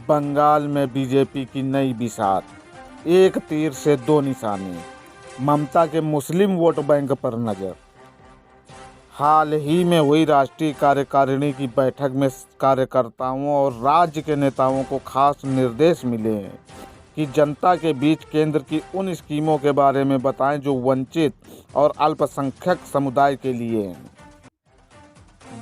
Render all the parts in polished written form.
बंगाल में बीजेपी की नई बिसात, एक तीर से दो निशाने। ममता के मुस्लिम वोट बैंक पर नजर। हाल ही में हुई राष्ट्रीय कार्यकारिणी की बैठक में कार्यकर्ताओं और राज्य के नेताओं को खास निर्देश मिले हैं कि जनता के बीच केंद्र की उन स्कीमों के बारे में बताएं जो वंचित और अल्पसंख्यक समुदाय के लिए हैं।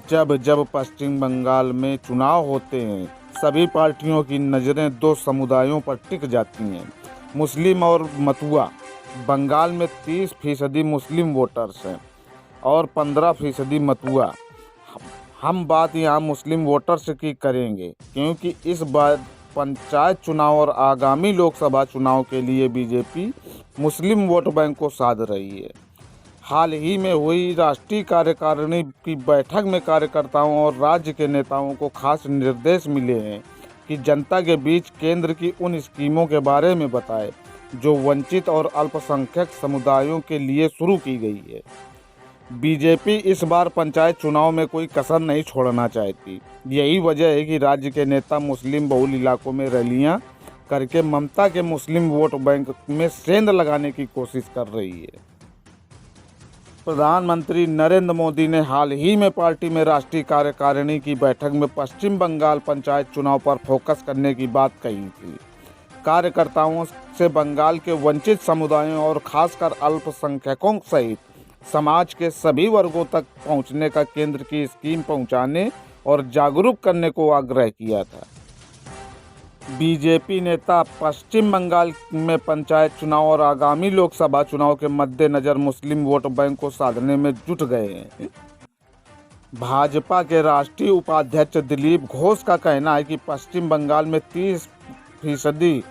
जब जब पश्चिम बंगाल में चुनाव होते हैं, सभी पार्टियों की नज़रें दो समुदायों पर टिक जाती हैं, मुस्लिम और मतुआ। बंगाल में 30% मुस्लिम वोटर्स हैं और 15% मतुआ। हम बात यहाँ मुस्लिम वोटर्स की करेंगे क्योंकि इस बार पंचायत चुनाव और आगामी लोकसभा चुनाव के लिए बीजेपी मुस्लिम वोट बैंक को साध रही है। हाल ही में हुई राष्ट्रीय कार्यकारिणी की बैठक में कार्यकर्ताओं और राज्य के नेताओं को खास निर्देश मिले हैं कि जनता के बीच केंद्र की उन स्कीमों के बारे में बताएं जो वंचित और अल्पसंख्यक समुदायों के लिए शुरू की गई है। बीजेपी इस बार पंचायत चुनाव में कोई कसर नहीं छोड़ना चाहती। यही वजह है कि राज्य के नेता मुस्लिम बहुल इलाकों में रैलियां करके ममता के मुस्लिम वोट बैंक में सेंध लगाने की कोशिश कर रही है। प्रधानमंत्री नरेंद्र मोदी ने हाल ही में पार्टी में राष्ट्रीय कार्यकारिणी की बैठक में पश्चिम बंगाल पंचायत चुनाव पर फोकस करने की बात कही थी। कार्यकर्ताओं से बंगाल के वंचित समुदायों और खासकर अल्पसंख्यकों सहित समाज के सभी वर्गों तक पहुंचने का केंद्र की स्कीम पहुंचाने और जागरूक करने को आग्रह किया था। बीजेपी नेता पश्चिम बंगाल में पंचायत चुनाव और आगामी लोकसभा चुनाव के मद्देनजर मुस्लिम वोट बैंक को साधने में जुट गए हैं। भाजपा के राष्ट्रीय उपाध्यक्ष दिलीप घोष का कहना है कि पश्चिम बंगाल में 30%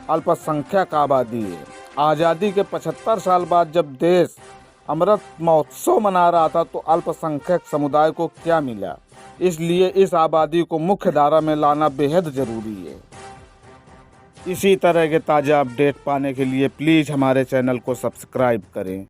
अल्पसंख्यक आबादी है। आज़ादी के 75 साल बाद जब देश अमृत महोत्सव मना रहा था तो अल्पसंख्यक समुदाय को क्या मिला, इसलिए इस आबादी को मुख्य धारा में लाना बेहद ज़रूरी है। इसी तरह के ताज़ा अपडेट पाने के लिए प्लीज़ हमारे चैनल को सब्सक्राइब करें।